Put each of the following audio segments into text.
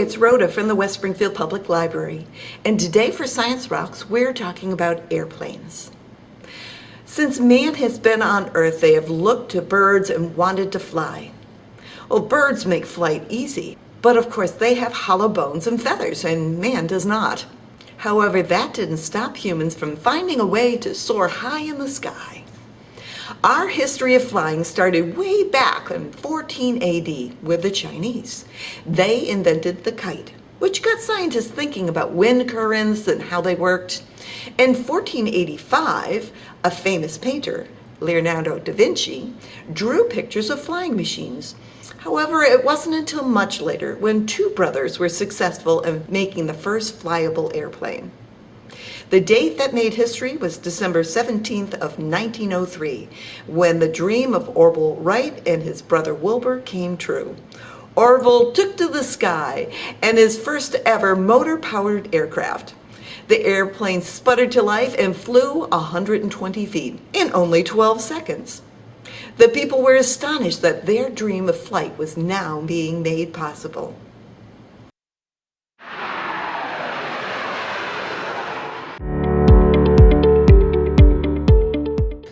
it's Rhoda from the West Springfield Public Library, and today for Science Rocks, we're talking about airplanes. Since man has been on Earth, they have looked to birds and wanted to fly. Well, birds make flight easy, but of course they have hollow bones and feathers, and man does not. However, that didn't stop humans from finding a way to soar high in the sky. Our history of flying started way back in 14 AD with the Chinese. They invented the kite, which got scientists thinking about wind currents and how they worked. In 1485, a famous painter, Leonardo da Vinci, drew pictures of flying machines. However, it wasn't until much later when two brothers were successful in making the first flyable airplane. The date that made history was December 17th of 1903, when the dream of Orville Wright and his brother Wilbur came true. Orville took to the sky and his first ever motor-powered aircraft. The airplane sputtered to life and flew 120 feet in only 12 seconds. The people were astonished that their dream of flight was now being made possible.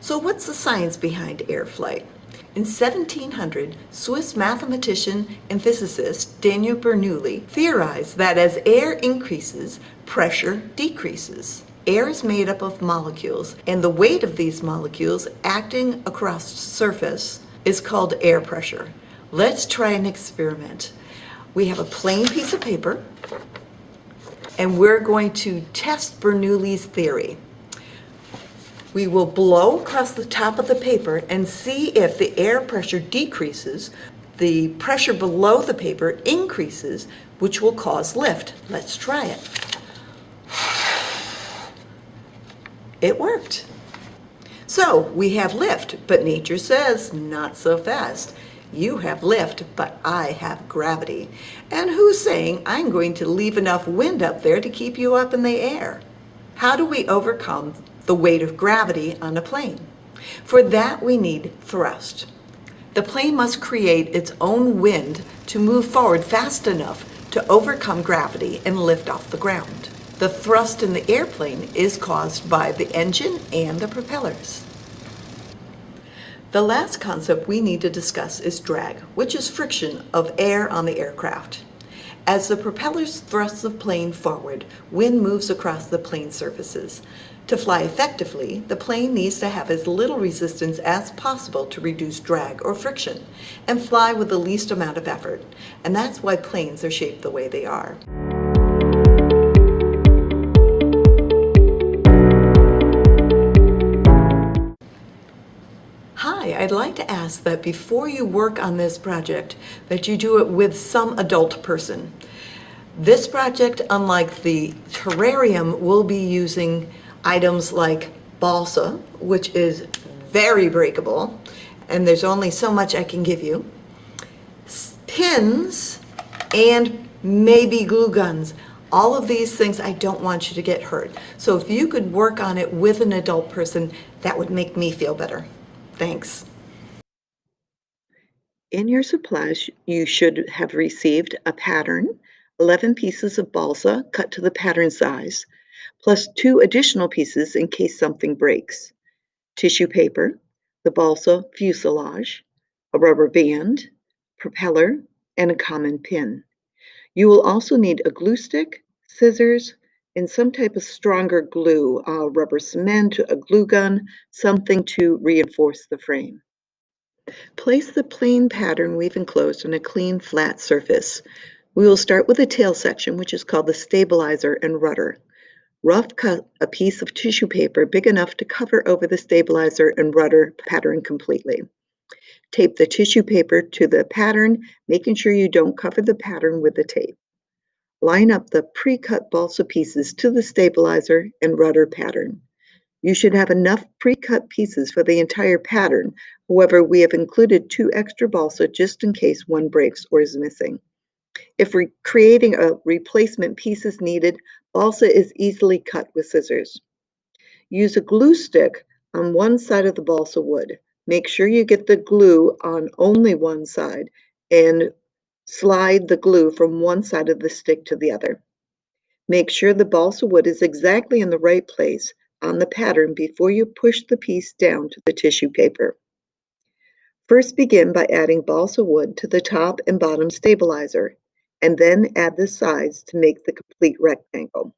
So what's the science behind air flight? In 1700, Swiss mathematician and physicist Daniel Bernoulli theorized that as air increases, pressure decreases. Air is made up of molecules, and the weight of these molecules acting across the surface is called air pressure. Let's try an experiment. We have a plain piece of paper, and we're going to test Bernoulli's theory. We will blow across the top of the paper and see if the air pressure decreases, the pressure below the paper increases, which will cause lift. Let's try it. It worked. So we have lift, but nature says not so fast. You have lift, but I have gravity. And who's saying I'm going to leave enough wind up there to keep you up in the air? How do we overcome the weight of gravity on a plane? For that, we need thrust. The plane must create its own wind to move forward fast enough to overcome gravity and lift off the ground. The thrust in the airplane is caused by the engine and the propellers. The last concept we need to discuss is drag, which is friction of air on the aircraft. As the propellers thrust the plane forward, wind moves across the plane surfaces. To fly effectively, the plane needs to have as little resistance as possible to reduce drag or friction and fly with the least amount of effort. And that's why planes are shaped the way they are. Hi, I'd like to ask that before you work on this project, that you do it with some adult person. This project, unlike the terrarium, will be using items like balsa, which is very breakable, and there's only so much I can give you, pins, and maybe glue guns. All of these things, I don't want you to get hurt. So if you could work on it with an adult person, that would make me feel better. Thanks. In your supplies, you should have received a pattern, 11 pieces of balsa cut to the pattern size, plus 2 additional pieces in case something breaks, tissue paper, the balsa fuselage, a rubber band, propeller, and a common pin. You will also need a glue stick, scissors, and some type of stronger glue, rubber cement, a glue gun, something to reinforce the frame. Place the plain pattern we've enclosed on a clean, flat surface. We will start with the tail section, which is called the stabilizer and rudder. Rough cut a piece of tissue paper big enough to cover over the stabilizer and rudder pattern completely. Tape the tissue paper to the pattern, making sure you don't cover the pattern with the tape. Line up the pre-cut balsa pieces to the stabilizer and rudder pattern. You should have enough pre-cut pieces for the entire pattern. However, we have included 2 extra balsa just in case one breaks or is missing. If creating a replacement piece is needed, balsa is easily cut with scissors. Use a glue stick on one side of the balsa wood. Make sure you get the glue on only one side and Slide the glue from one side of the stick to the other. Make sure the balsa wood is exactly in the right place on the pattern before you push the piece down to the tissue paper. First begin by adding balsa wood to the top and bottom stabilizer, and then add the sides to make the complete rectangle.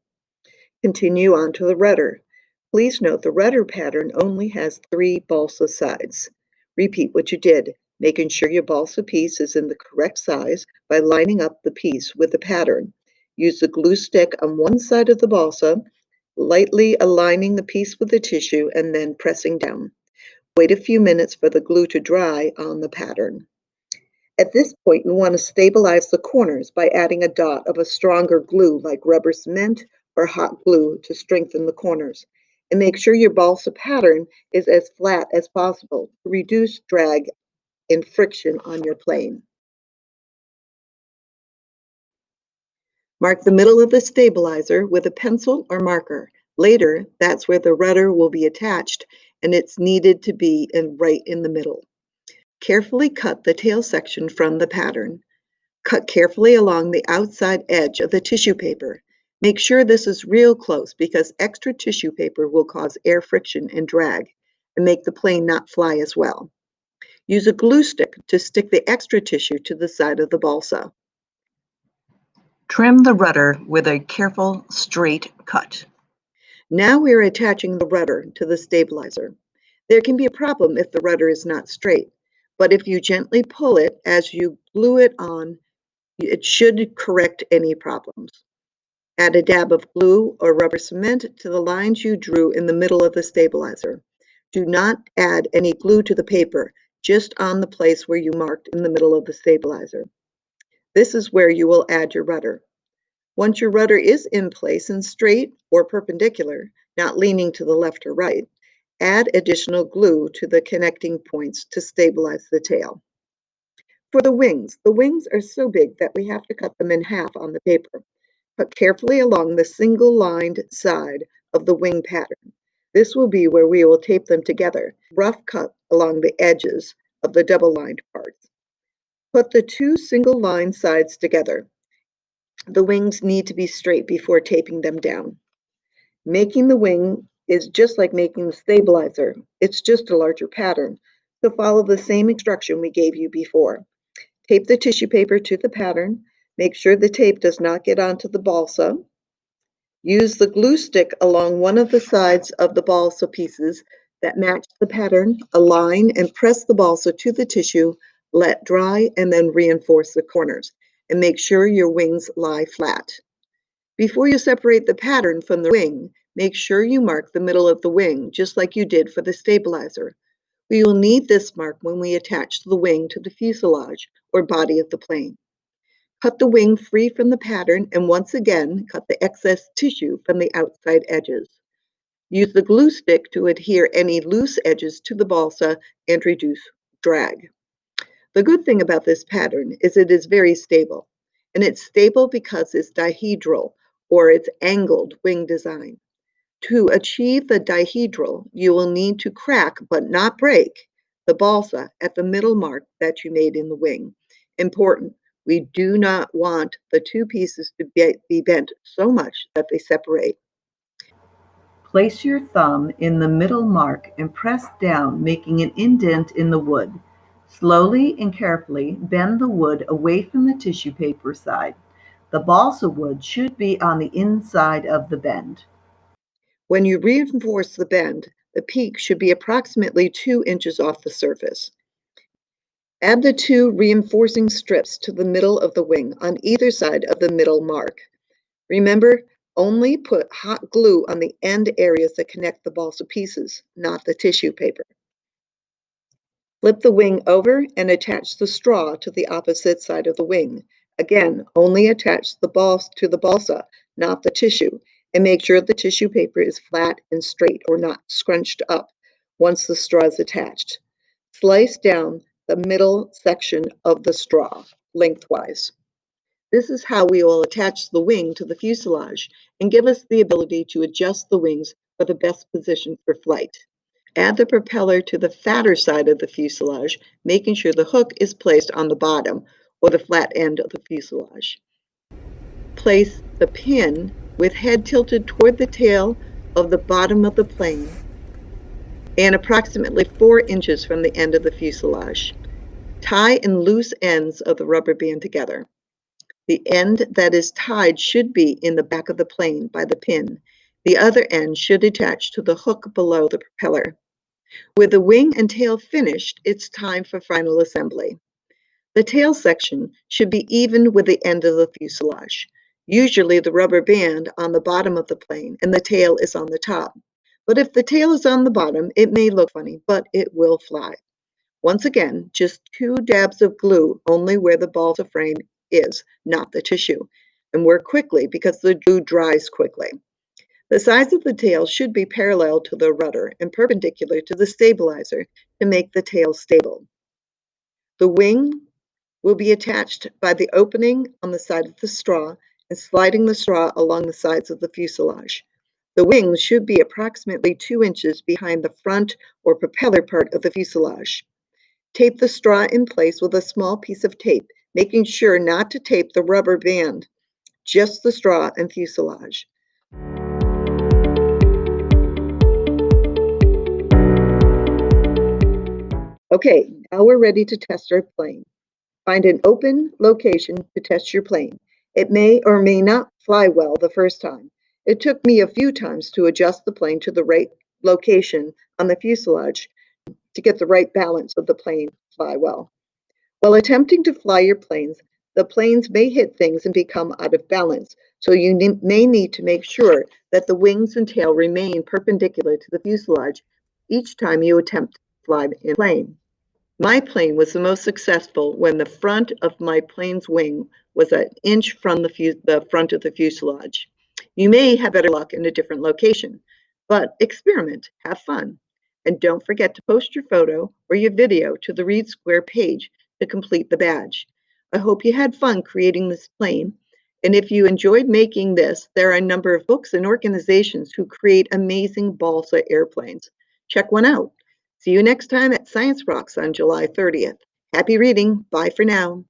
Continue on to the rudder. Please note the rudder pattern only has 3 balsa sides. Repeat what you did, making sure your balsa piece is in the correct size by lining up the piece with the pattern. Use the glue stick on one side of the balsa, lightly aligning the piece with the tissue and then pressing down. Wait a few minutes for the glue to dry on the pattern. At this point, you want to stabilize the corners by adding a dot of a stronger glue like rubber cement or hot glue to strengthen the corners. And make sure your balsa pattern is as flat as possible to reduce drag and friction on your plane. Mark the middle of the stabilizer with a pencil or marker. Later, that's where the rudder will be attached, and it's needed to be right in the middle. Carefully cut the tail section from the pattern. Cut carefully along the outside edge of the tissue paper. Make sure this is real close because extra tissue paper will cause air friction and drag and make the plane not fly as well. Use a glue stick to stick the extra tissue to the side of the balsa. Trim the rudder with a careful straight cut. Now we are attaching the rudder to the stabilizer. There can be a problem if the rudder is not straight, but if you gently pull it as you glue it on, it should correct any problems. Add a dab of glue or rubber cement to the lines you drew in the middle of the stabilizer. Do not add any glue to the paper, just on the place where you marked in the middle of the stabilizer. This is where you will add your rudder. Once your rudder is in place and straight or perpendicular, not leaning to the left or right, add additional glue to the connecting points to stabilize the tail. For the wings are so big that we have to cut them in half on the paper. Cut carefully along the single-lined side of the wing pattern. This will be where we will tape them together. Rough cut along the edges of the double-lined parts. Put the two single-line sides together. The wings need to be straight before taping them down. Making the wing is just like making the stabilizer. It's just a larger pattern. So follow the same instruction we gave you before. Tape the tissue paper to the pattern. Make sure the tape does not get onto the balsa. Use the glue stick along one of the sides of the balsa pieces that match the pattern. Align and press the balsa to the tissue. Let dry and then reinforce the corners. And make sure your wings lie flat. Before you separate the pattern from the wing, make sure you mark the middle of the wing, just like you did for the stabilizer. We will need this mark when we attach the wing to the fuselage or body of the plane. Cut the wing free from the pattern and once again cut the excess tissue from the outside edges. Use the glue stick to adhere any loose edges to the balsa and reduce drag. The good thing about this pattern is it is very stable, and it's stable because it's dihedral or it's angled wing design. To achieve the dihedral, you will need to crack but not break the balsa at the middle mark that you made in the wing. Important, we do not want the two pieces to be bent so much that they separate. Place your thumb in the middle mark and press down, making an indent in the wood. Slowly and carefully bend the wood away from the tissue paper side. The balsa wood should be on the inside of the bend. When you reinforce the bend, the peak should be approximately 2 inches off the surface. Add the two reinforcing strips to the middle of the wing on either side of the middle mark. Remember, only put hot glue on the end areas that connect the balsa pieces, not the tissue paper. Flip the wing over and attach the straw to the opposite side of the wing. Again, only attach the balsa to the balsa, not the tissue, and make sure the tissue paper is flat and straight or not scrunched up once the straw is attached. Slice down the middle section of the straw lengthwise. This is how we will attach the wing to the fuselage and give us the ability to adjust the wings for the best position for flight. Add the propeller to the fatter side of the fuselage, making sure the hook is placed on the bottom or the flat end of the fuselage. Place the pin with head tilted toward the tail of the bottom of the plane and approximately 4 inches from the end of the fuselage. Tie in loose ends of the rubber band together. The end that is tied should be in the back of the plane by the pin. The other end should attach to the hook below the propeller. With the wing and tail finished, it's time for final assembly. The tail section should be even with the end of the fuselage. Usually the rubber band on the bottom of the plane and the tail is on the top. But if the tail is on the bottom, it may look funny, but it will fly. Once again, just 2 dabs of glue only where the balsa frame is, not the tissue. And work quickly because the glue dries quickly. The sides of the tail should be parallel to the rudder and perpendicular to the stabilizer to make the tail stable. The wing will be attached by the opening on the side of the straw and sliding the straw along the sides of the fuselage. The wings should be approximately 2 inches behind the front or propeller part of the fuselage. Tape the straw in place with a small piece of tape, making sure not to tape the rubber band, just the straw and fuselage. Okay, now we're ready to test our plane. Find an open location to test your plane. It may or may not fly well the first time. It took me a few times to adjust the plane to the right location on the fuselage to get the right balance of the plane fly well. While attempting to fly your planes, the planes may hit things and become out of balance, so you may need to make sure that the wings and tail remain perpendicular to the fuselage each time you attempt to fly in a plane. My plane was the most successful when the front of my plane's wing was an inch from the front of the fuselage. You may have better luck in a different location, but experiment, have fun, and don't forget to post your photo or your video to the Read Square page to complete the badge. I hope you had fun creating this plane, and if you enjoyed making this, there are a number of books and organizations who create amazing balsa airplanes. Check one out. See you next time at Science Rocks on July 30th. Happy reading. Bye for now.